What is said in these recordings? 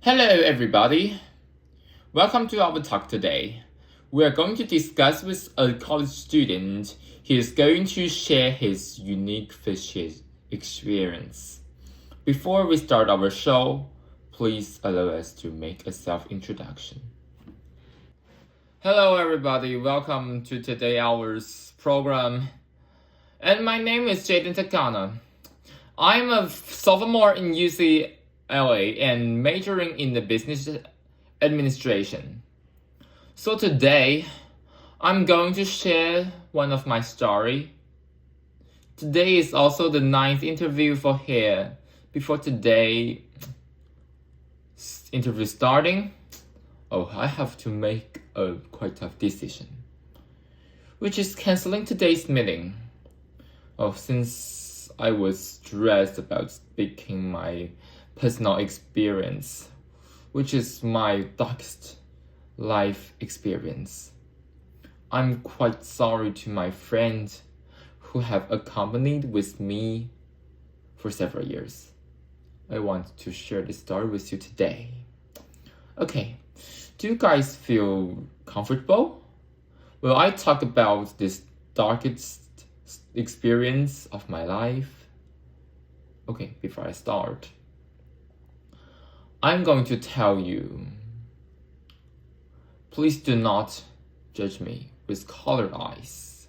Hello, everybody. Welcome to our talk today. We are going to discuss with a college student. He is going to share his unique fishing experience. Before we start our show, please allow us to make a self-introduction. Hello, everybody. Welcome to today hour's program. And my name is Jayden Takana. I'm a sophomore in UCLA and majoring in the business administration. So today, I'm going to share one of my story. Today is also the 9th interview for here. Before today interview starting, I have to make a quite tough decision, which is canceling today's meeting. Since I was stressed about speaking my personal experience, which is my darkest life experience. I'm quite sorry to my friends who have accompanied with me for several years. I want to share this story with you today. Okay, do you guys feel comfortable? Will I talk about this darkest experience of my life? Okay, before I start, I'm going to tell you, please do not judge me with colored eyes.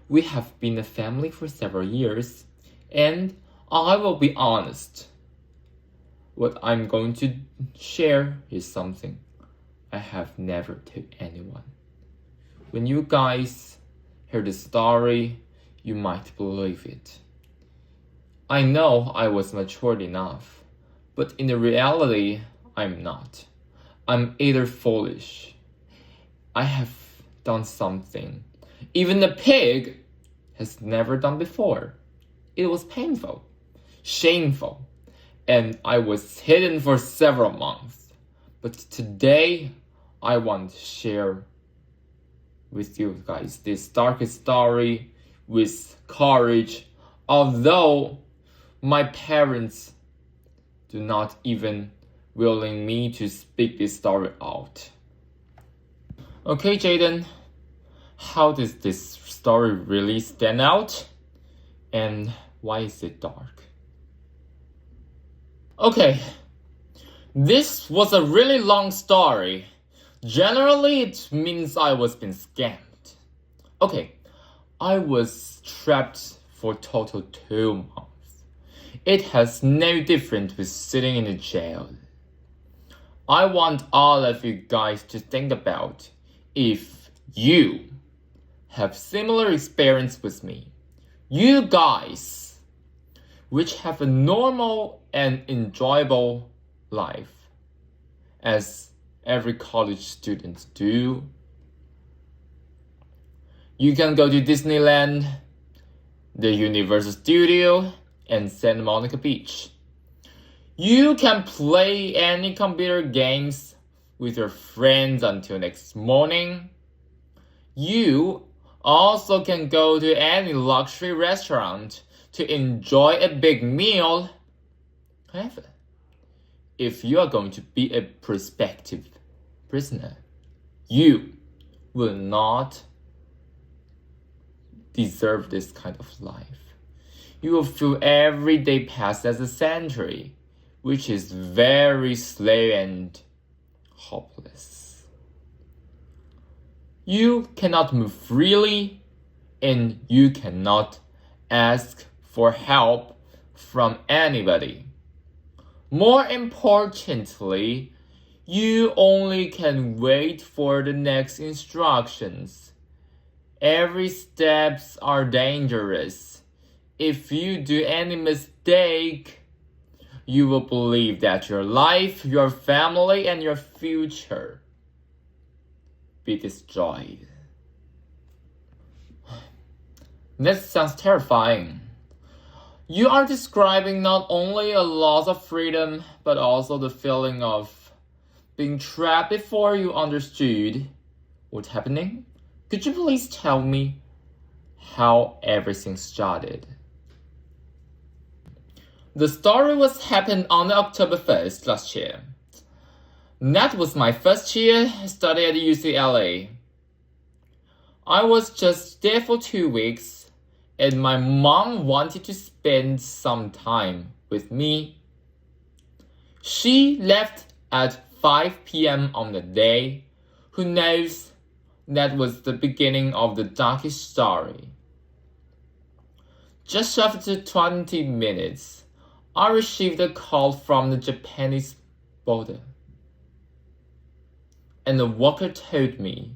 We have been a family for several years, and I will be honest. What I'm going to share is something I have never told anyone. When you guys hear the story, you might believe it. I know I was matured enough, but in the reality, I'm not. I'm either foolish. I have done something even a pig has never done before. It was painful, shameful, and I was hidden for several months. But today, I want to share with you guys this darkest story with courage, although my parents do not even willing me to speak this story out. Okay, Jayden, how does this story really stand out? And why is it dark? Okay, this was a really long story. Generally, it means I was being scammed. Okay, I was trapped for total 2 months. It has no difference with sitting in a jail. I want all of you guys to think about if you have similar experience with me. You guys, which have a normal and enjoyable life, as every college student do. You can go to Disneyland, the Universal Studio, and Santa Monica Beach. You can play any computer games with your friends until next morning. You also can go to any luxury restaurant to enjoy a big meal. However, if you are going to be a prospective prisoner, you will not deserve this kind of life. You will feel every day passed as a century, which is very slow and hopeless. You cannot move freely, and you cannot ask for help from anybody. More importantly, you only can wait for the next instructions. Every steps are dangerous. If you do any mistake, you will believe that your life, your family, and your future be destroyed. That sounds terrifying. You are describing not only a loss of freedom, but also the feeling of being trapped before you understood what's happening. Could you please tell me how everything started? The story was happened on October 1st last year. That was my first year study at UCLA. I was just there for 2 weeks, and my mom wanted to spend some time with me. She left at 5 p.m. on the day. Who knows? That was the beginning of the darkest story. Just after 20 minutes, I received a call from the Japanese border. And the worker told me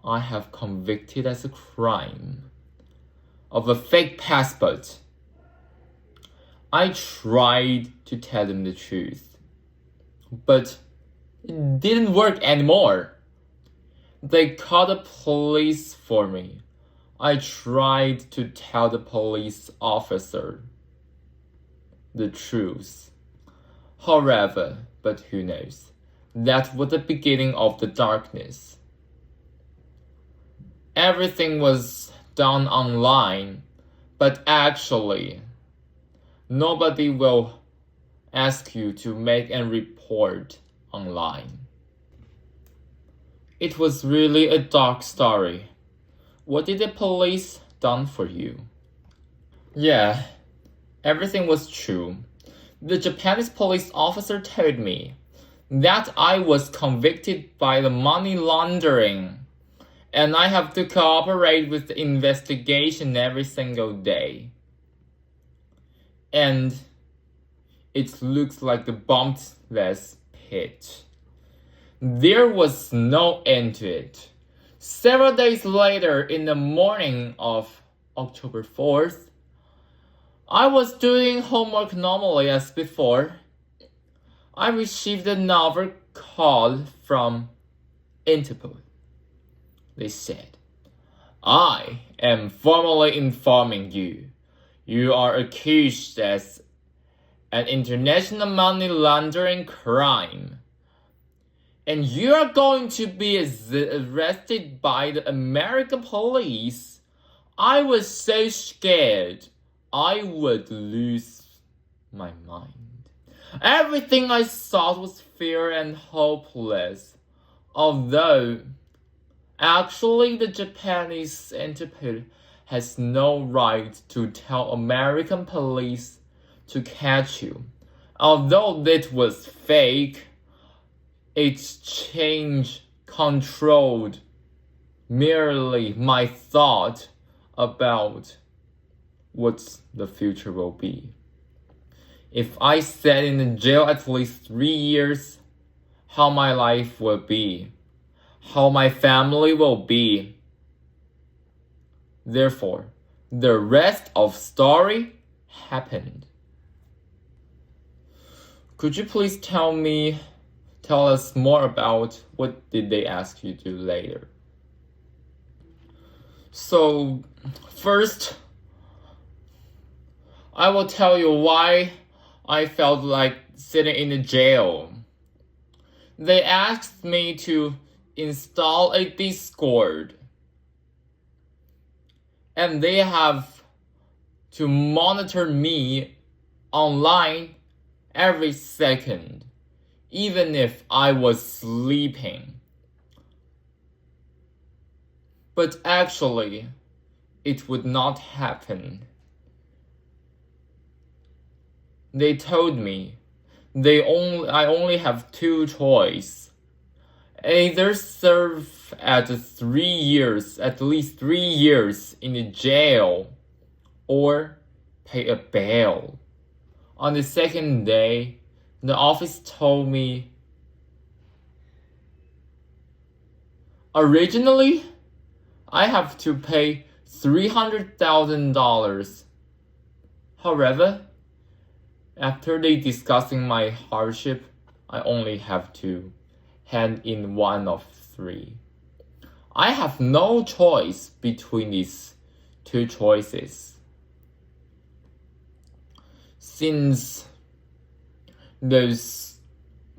I have convicted as a crime of a fake passport. I tried to tell them the truth, but it didn't work anymore. They called the police for me. I tried to tell the police officer the truth. However, but who knows? That was the beginning of the darkness. Everything was done online, but actually, nobody will ask you to make a report online. It was really a dark story. What did the police done for you? Yeah, everything was true. The Japanese police officer told me that I was convicted by the money laundering, and I have to cooperate with the investigation every single day. And it looks like the bottomless pit. There was no end to it. Several days later, in the morning of October 4th, I was doing homework normally as before. I received another call from Interpol. They said, I am formally informing you. You are accused as an international money laundering crime. And you are going to be arrested by the American police. I was so scared I would lose my mind. Everything I thought was fear and hopeless. Although, actually the Japanese Interpol has no right to tell American police to catch you. Although it was fake, its change controlled merely my thought about what the future will be. If I sat in the jail at least 3 years, how my life will be, how my family will be. Therefore, the rest of story happened. Could you please tell us more about what did they ask you to do later? So, first, I will tell you why I felt like sitting in the jail. They asked me to install a Discord. And they have to monitor me online every second, even if I was sleeping. But actually, it would not happen. They told me I only have 2 choices. Either serve at least 3 years in the jail, or pay a bail. On the second day, the office told me, originally, I have to pay $300,000. However, after they discussing my hardship, I only have to hand in one of 3. I have no choice between these 2 choices. Since this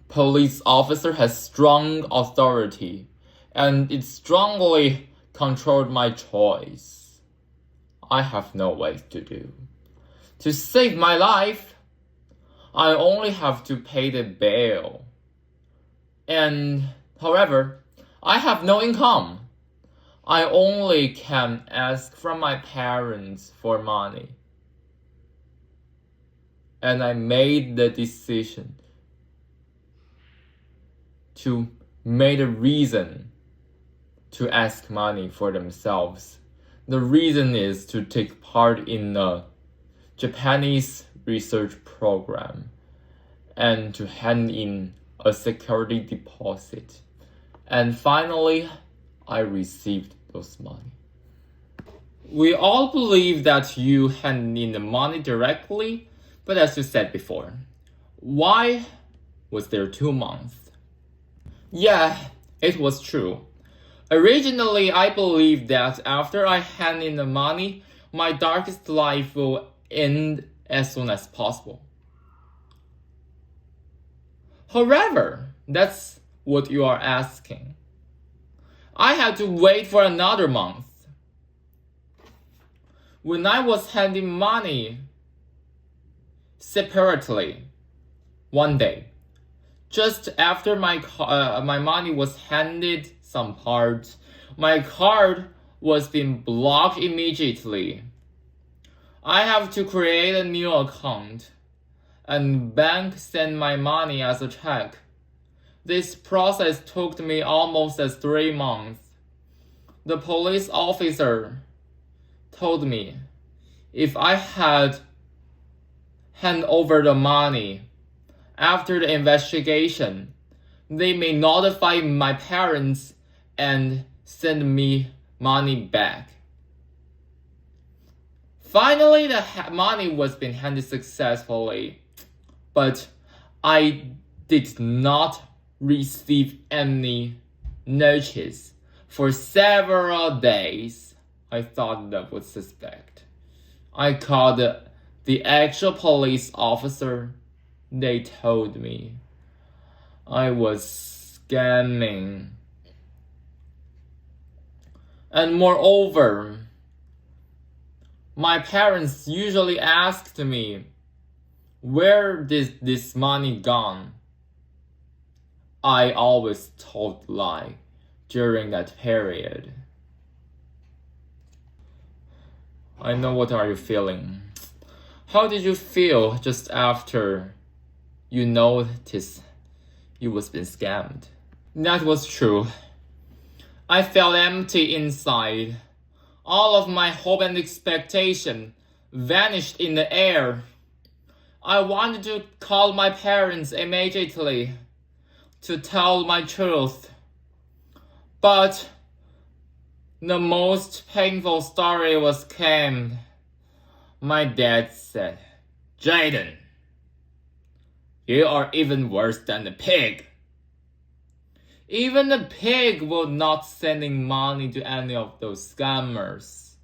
police officer has strong authority and it strongly controlled my choice, I have no way to do. To save my life, I only have to pay the bail. And however, I have no income. I only can ask from my parents for money. And I made the decision to make a reason to ask money for themselves. The reason is to take part in a Japanese research program and to hand in a security deposit. And finally, I received those money. We all believe that you hand in the money directly, but as you said before, why was there 2 months? Yeah, it was true. Originally, I believed that after I hand in the money, my darkest life will end as soon as possible. However, that's what you are asking. I had to wait for another month. When I was handing money separately, one day, just after my money was handed some parts, my card was being blocked immediately. I have to create a new account, and bank sent my money as a check. This process took me almost 3 months. The police officer told me if I had hand over the money after the investigation, they may notify my parents and send me money back. Finally, the money was being handed successfully, but I did not receive any notice for several days. I thought that was suspect. I called the actual police officer. They told me I was scamming. And moreover, my parents usually asked me, where did this money gone? I always told lie during that period. I know what are you feeling. How did you feel just after you noticed you was being scammed? That was true. I felt empty inside. All of my hope and expectation vanished in the air. I wanted to call my parents immediately to tell my truth. But the most painful story was came. My dad said, "Jayden, you are even worse than the pig. Even the pig will not sending money to any of those scammers.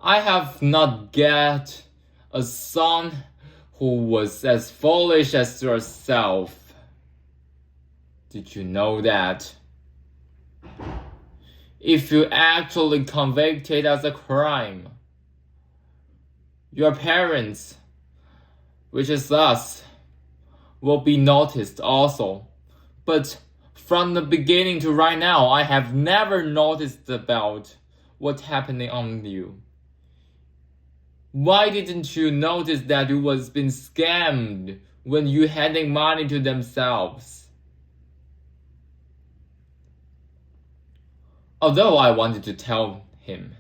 I have not got a son who was as foolish as yourself. Did you know that? If you actually convicted as a crime, your parents, which is us, will be noticed also. But from the beginning to right now, I have never noticed about what's happening on you. Why didn't you notice that you was being scammed when you handing money to themselves?" Although I wanted to tell him,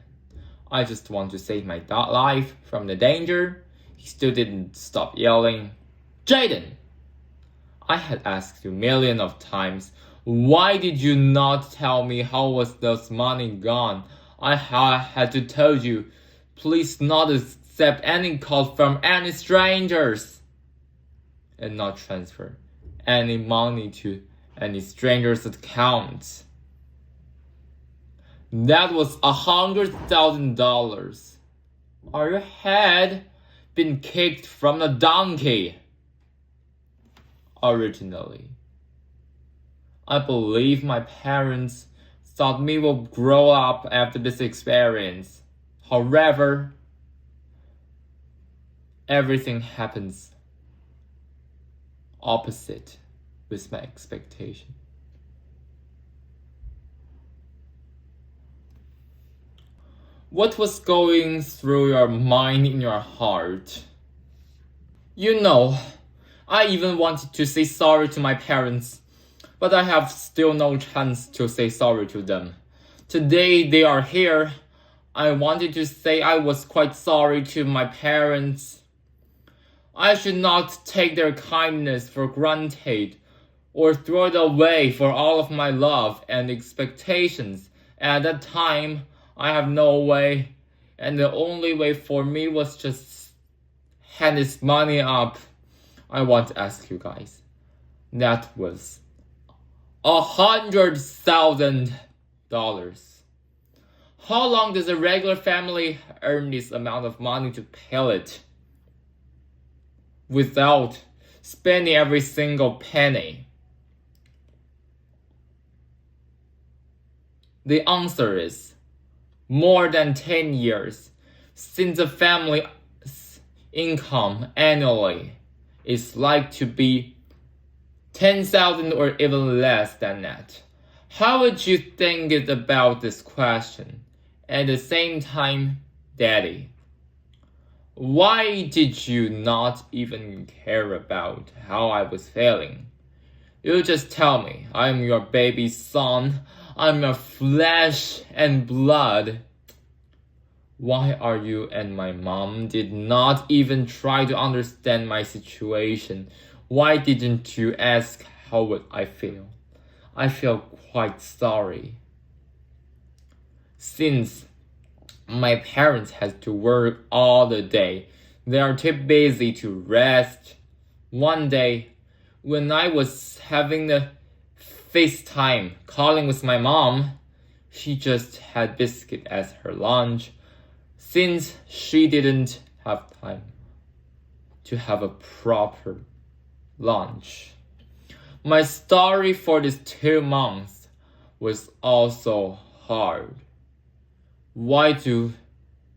I just want to save my life from the danger, he still didn't stop yelling, "Jayden! I had asked you millions of times, why did you not tell me how was those money gone? I had to tell you, please not accept any call from any strangers and not transfer any money to any stranger's account. That was $100,000. Are your head been kicked from a donkey?" Originally, I believe my parents thought me will grow up after this experience. However, everything happens opposite with my expectation. What was going through your mind in your heart? You know, I even wanted to say sorry to my parents, but I have still no chance to say sorry to them. Today they are here. I wanted to say I was quite sorry to my parents. I should not take their kindness for granted or throw it away for all of my love and expectations. At that time, I have no way, and the only way for me was just hand this money up. I want to ask you guys, that was $100,000. How long does a regular family earn this amount of money to pay it without spending every single penny? The answer is more than 10 years, since the family's income annually is like to be 10,000 or even less than that. How would you think about this question? At the same time, Daddy, why did you not even care about how I was feeling? You just tell me, I'm your baby son, I'm your flesh and blood. Why are you and my mom did not even try to understand my situation? Why didn't you ask how would I feel? I feel quite sorry. Since my parents had to work all the day, they are too busy to rest. One day, when I was having the FaceTime calling with my mom, she just had biscuit as her lunch, since she didn't have time to have a proper lunch. My story for these 2 months was also hard. Why do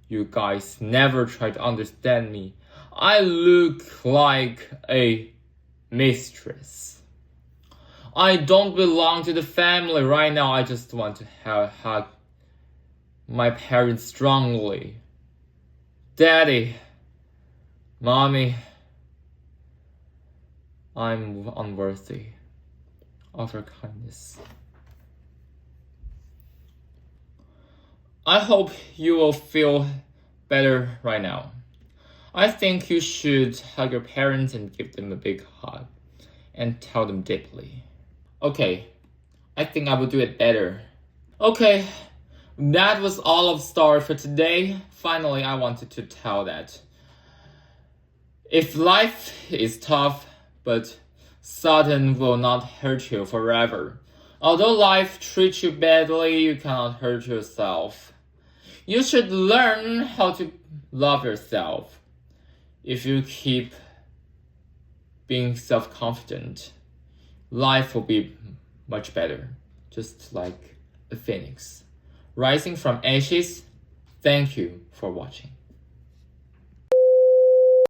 you guys never try to understand me? I look like a mistress. I don't belong to the family right now. I just want to hug my parents strongly. Daddy, Mommy, I'm unworthy of your kindness. I hope you will feel better right now. I think you should hug your parents and give them a big hug and tell them deeply. Okay, I think I will do it better. Okay, that was all of the story for today. Finally, I wanted to tell that if life is tough, but Satan will not hurt you forever. Although life treats you badly, you cannot hurt yourself. You should learn how to love yourself. If you keep being self-confident, life will be much better, just like a phoenix rising from ashes. Thank you for watching.